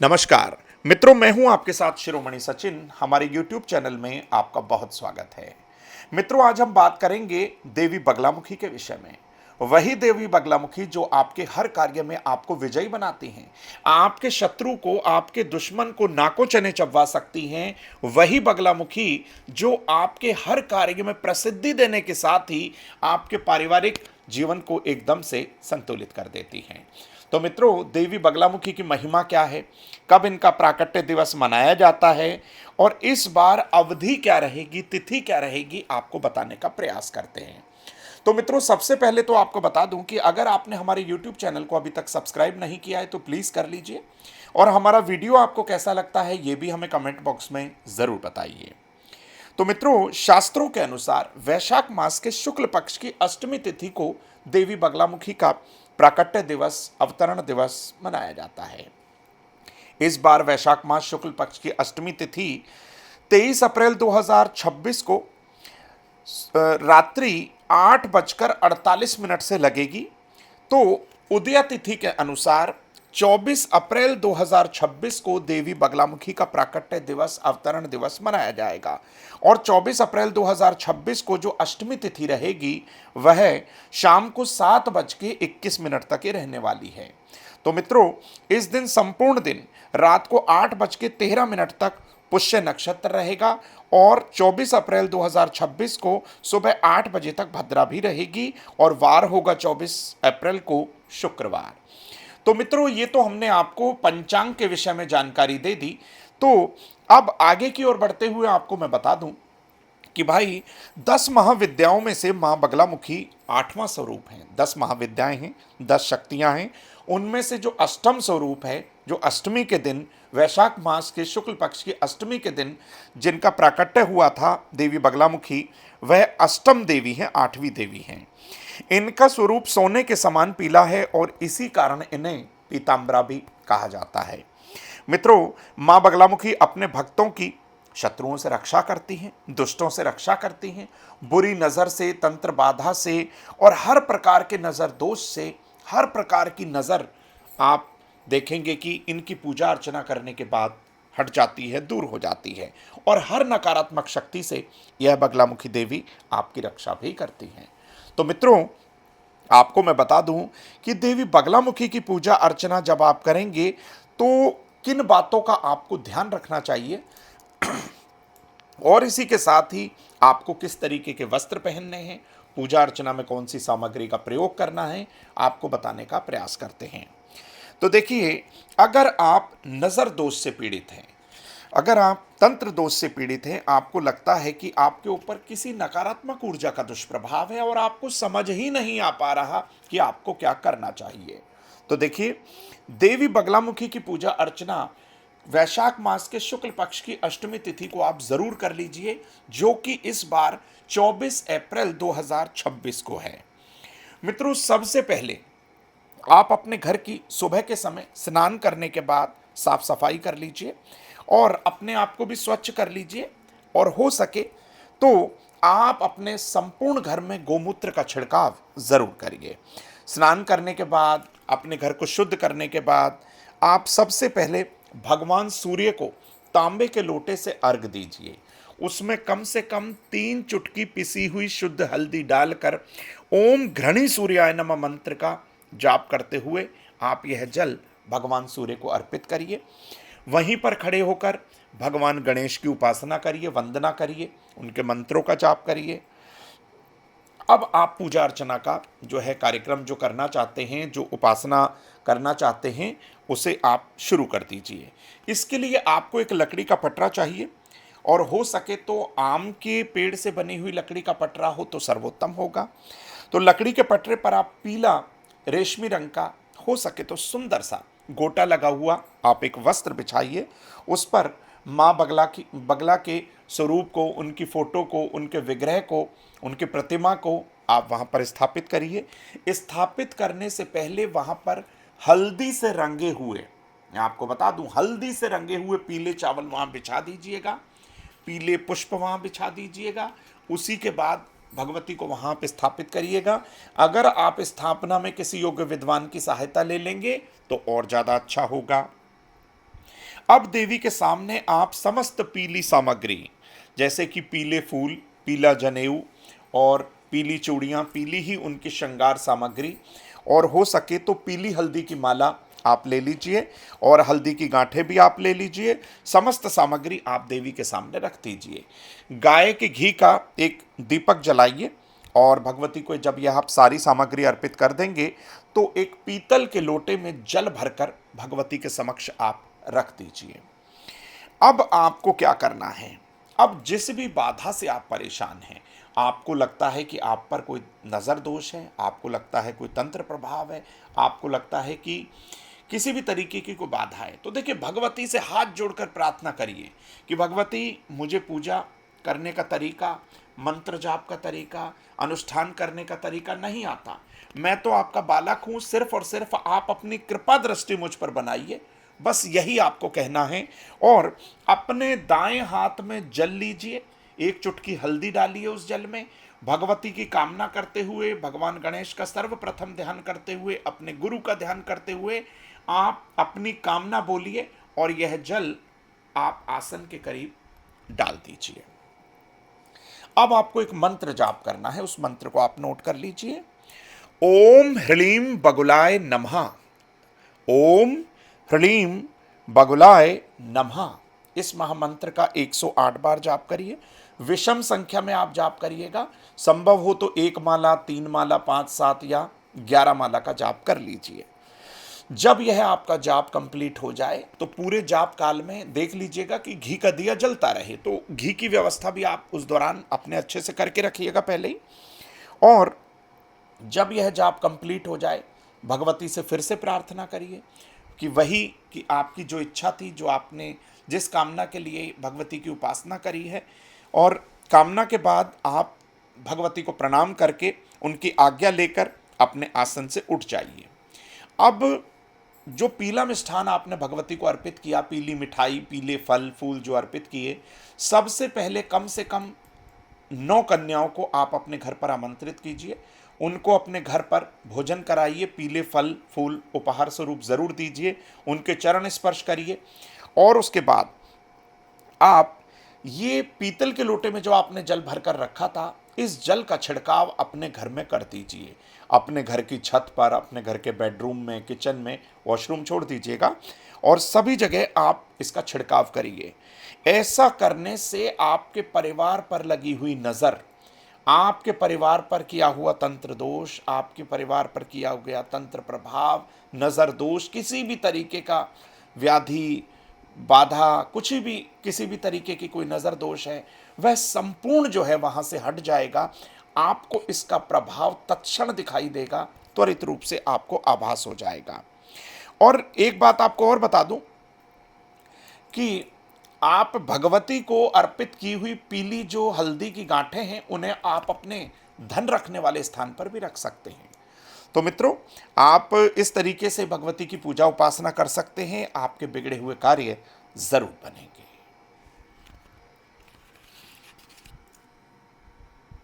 नमस्कार मित्रों, मैं हूं आपके साथ शिरोमणि सचिन। हमारे YouTube चैनल में आपका बहुत स्वागत है। मित्रों, आज हम बात करेंगे देवी बगलामुखी के विषय में। वही देवी बगलामुखी जो आपके हर कार्य में आपको विजयी बनाती हैं, आपके शत्रु को, आपके दुश्मन को नाकों चने चबवा सकती हैं। वही बगलामुखी जो आपके हर कार्य में प्रसिद्धि देने के साथ ही आपके पारिवारिक जीवन को एकदम से संतुलित कर देती हैं। तो मित्रों, देवी बगलामुखी की महिमा क्या है, कब इनका प्राकट्य दिवस मनाया जाता है और इस बार अवधि क्या रहेगी, तिथि क्या रहेगी, आपको बताने का प्रयास करते हैं। तो मित्रों, सबसे पहले तो आपको बता दूं कि अगर आपने हमारे YouTube चैनल को अभी तक सब्सक्राइब नहीं किया है तो प्लीज़ कर लीजिए, और हमारा वीडियो आपको कैसा लगता है ये भी हमें कमेंट बॉक्स में ज़रूर बताइए। तो मित्रों, शास्त्रों के अनुसार वैशाख मास के शुक्ल पक्ष की अष्टमी तिथि को देवी बगलामुखी का प्राकट्य दिवस, अवतरण दिवस मनाया जाता है। इस बार वैशाख मास शुक्ल पक्ष की अष्टमी तिथि 23 अप्रैल 2026 को रात्रि 8:48 से लगेगी। तो उदया तिथि के अनुसार 24 अप्रैल 2026 को देवी बगलामुखी का प्राकट्य दिवस, अवतरण दिवस मनाया जाएगा। और 24 अप्रैल 2026 को जो अष्टमी तिथि रहेगी वह शाम को 7:21 तक ही रहने वाली है। तो मित्रों, इस दिन संपूर्ण दिन रात को 8:13 तक पुष्य नक्षत्र रहेगा और 24 अप्रैल 2026 को सुबह 8 बजे तक भद्रा भी रहेगी और वार होगा 24 अप्रैल को शुक्रवार। तो मित्रों, ये तो हमने आपको पंचांग के विषय में जानकारी दे दी। तो अब आगे की ओर बढ़ते हुए आपको मैं बता दूं कि भाई 10 महाविद्याओं में से मां बगलामुखी 8वां स्वरूप है। 10 महाविद्याएं हैं, 10 शक्तियां हैं। उनमें से जो अष्टम स्वरूप है, जो अष्टमी के दिन, वैशाख मास के शुक्ल पक्ष की अष्टमी के दिन जिनका प्राकट्य हुआ था देवी बगलामुखी, वह अष्टम देवी है, 8वीं देवी हैं। इनका स्वरूप सोने के समान पीला है और इसी कारण इन्हें पीताम्बरा भी कहा जाता है। मित्रों, मां बगलामुखी अपने भक्तों की शत्रुओं से रक्षा करती हैं, दुष्टों से रक्षा करती हैं, बुरी नज़र से, तंत्र बाधा से और हर प्रकार के नज़र दोष से, हर प्रकार की नज़र आप देखेंगे कि इनकी पूजा अर्चना करने के बाद हट जाती है, दूर हो जाती है, और हर नकारात्मक शक्ति से यह बगलामुखी देवी आपकी रक्षा भी करती हैं। तो मित्रों, आपको मैं बता दूं कि देवी बगलामुखी की पूजा अर्चना जब आप करेंगे तो किन बातों का आपको ध्यान रखना चाहिए और इसी के साथ ही आपको किस तरीके के वस्त्र पहनने हैं, पूजा अर्चना में कौन सी सामग्री का प्रयोग करना है, आपको बताने का प्रयास करते हैं। तो देखिए, अगर आप नज़र दोष से पीड़ित हैं, अगर आप तंत्र दोष से पीड़ित हैं, आपको लगता है कि आपके ऊपर किसी नकारात्मक ऊर्जा का दुष्प्रभाव है और आपको समझ ही नहीं आ पा रहा कि आपको क्या करना चाहिए, तो देखिए, देवी बगलामुखी की पूजा अर्चना वैशाख मास के शुक्ल पक्ष की अष्टमी तिथि को आप जरूर कर लीजिए, जो कि इस बार 24 अप्रैल 2026 को है। मित्रों, सबसे पहले आप अपने घर की सुबह के समय स्नान करने के बाद साफ सफाई कर लीजिए और अपने आप को भी स्वच्छ कर लीजिए, और हो सके तो आप अपने संपूर्ण घर में गोमूत्र का छिड़काव जरूर करिए। स्नान करने के बाद, अपने घर को शुद्ध करने के बाद, आप सबसे पहले भगवान सूर्य को तांबे के लोटे से अर्घ दीजिए। उसमें कम से कम 3 चुटकी पिसी हुई शुद्ध हल्दी डालकर ओम घृणी सूर्याय नमः मंत्र का जाप करते हुए आप यह जल भगवान सूर्य को अर्पित करिए। वहीं पर खड़े होकर भगवान गणेश की उपासना करिए, वंदना करिए, उनके मंत्रों का जाप करिए। अब आप पूजा अर्चना का जो है कार्यक्रम जो करना चाहते हैं, जो उपासना करना चाहते हैं, उसे आप शुरू कर दीजिए। इसके लिए आपको एक लकड़ी का पटरा चाहिए, और हो सके तो आम के पेड़ से बनी हुई लकड़ी का पटरा हो तो सर्वोत्तम होगा। तो लकड़ी के पटरे पर आप पीला रेशमी रंग का, हो सके तो सुंदर सा गोटा लगा हुआ आप एक वस्त्र बिछाइए। उस पर माँ बगला के स्वरूप को, उनकी फोटो को, उनके विग्रह को, उनकी प्रतिमा को आप वहाँ पर स्थापित करिए। स्थापित करने से पहले वहाँ पर हल्दी से रंगे हुए, मैं आपको बता दूं, हल्दी से रंगे हुए पीले चावल वहाँ बिछा दीजिएगा, पीले पुष्प वहाँ बिछा दीजिएगा। उसी के बाद भगवती को वहाँ पे स्थापित करिएगा। अगर आप स्थापना में किसी योग्य विद्वान की सहायता ले लेंगे तो और ज़्यादा अच्छा होगा। अब देवी के सामने आप समस्त पीली सामग्री, जैसे कि पीले फूल, पीला जनेऊ और पीली चूड़ियाँ, पीली ही उनकी श्रृंगार सामग्री, और हो सके तो पीली हल्दी की माला आप ले लीजिए और हल्दी की गांठें भी आप ले लीजिए। समस्त सामग्री आप देवी के सामने रख दीजिए। गाय के घी का एक दीपक जलाइए और भगवती को जब यह आप सारी सामग्री अर्पित कर देंगे तो एक पीतल के लोटे में जल भरकर भगवती के समक्ष आप रख दीजिए। अब आपको क्या करना है? अब जिस भी बाधा से आप परेशान हैं, आपको लगता है कि आप पर कोई नज़र दोष है, आपको लगता है कोई तंत्र प्रभाव है, आपको लगता है कि किसी भी तरीके की कोई बाधा है, तो देखिए भगवती से हाथ जोड़कर प्रार्थना करिए कि भगवती मुझे पूजा करने का तरीका, मंत्र जाप का तरीका, अनुष्ठान करने का तरीका नहीं आता। मैं तो आपका बालक हूँ, सिर्फ और सिर्फ आप अपनी कृपा दृष्टि मुझ पर बनाइए, बस यही आपको कहना है। और अपने दाएं हाथ में जल लीजिए, एक चुटकी हल्दी डालिए उस जल में, भगवती की कामना करते हुए, भगवान गणेश का सर्वप्रथम ध्यान करते हुए, अपने गुरु का ध्यान करते हुए आप अपनी कामना बोलिए और यह जल आप आसन के करीब डाल दीजिए। अब आपको एक मंत्र जाप करना है, उस मंत्र को आप नोट कर लीजिए। ओम ह्रीं बगुलाय नमः। ओम ह्रीं बगुलाय नमः। इस महामंत्र का 108 बार जाप करिए। विषम संख्या में आप जाप करिएगा, संभव हो तो 1 माला, 3 माला, 5, 7 या 11 माला का जाप कर लीजिए। जब यह आपका जाप कंप्लीट हो जाए तो पूरे जाप काल में देख लीजिएगा कि घी का दिया जलता रहे, तो घी की व्यवस्था भी आप उस दौरान अपने अच्छे से करके रखिएगा पहले ही। और जब यह जाप कंप्लीट हो जाए, भगवती से फिर से प्रार्थना करिए कि वही कि आपकी जो इच्छा थी, जो आपने जिस कामना के लिए भगवती की उपासना करी है, और कामना के बाद आप भगवती को प्रणाम करके उनकी आज्ञा लेकर अपने आसन से उठ जाइए। अब जो पीला मिष्ठान आपने भगवती को अर्पित किया, पीली मिठाई, पीले फल फूल जो अर्पित किए, सबसे पहले कम से कम 9 कन्याओं को आप अपने घर पर आमंत्रित कीजिए, उनको अपने घर पर भोजन कराइए, पीले फल फूल उपहार स्वरूप जरूर दीजिए, उनके चरण स्पर्श करिए। और उसके बाद आप ये पीतल के लोटे में जो आपने जल भरकर रखा था, इस जल का छिड़काव अपने घर में कर दीजिए। अपने घर की छत पर, अपने घर के बेडरूम में, किचन में, वॉशरूम छोड़ दीजिएगा और सभी जगह आप इसका छिड़काव करिए। ऐसा करने से आपके परिवार पर लगी हुई नज़र, आपके परिवार पर किया हुआ तंत्र दोष, आपके परिवार पर किया गया तंत्र प्रभाव, नज़र दोष, किसी भी तरीके का व्याधि, बाधा, कुछ भी, किसी भी तरीके की कोई नज़र दोष है, वह संपूर्ण जो है वहाँ से हट जाएगा। आपको इसका प्रभाव तत्क्षण दिखाई देगा, त्वरित रूप से आपको आभास हो जाएगा। और एक बात आपको और बता दूं कि आप भगवती को अर्पित की हुई पीली जो हल्दी की गांठें हैं, उन्हें आप अपने धन रखने वाले स्थान पर भी रख सकते हैं। तो मित्रों, आप इस तरीके से भगवती की पूजा उपासना कर सकते हैं, आपके बिगड़े हुए कार्य जरूर बनेंगे।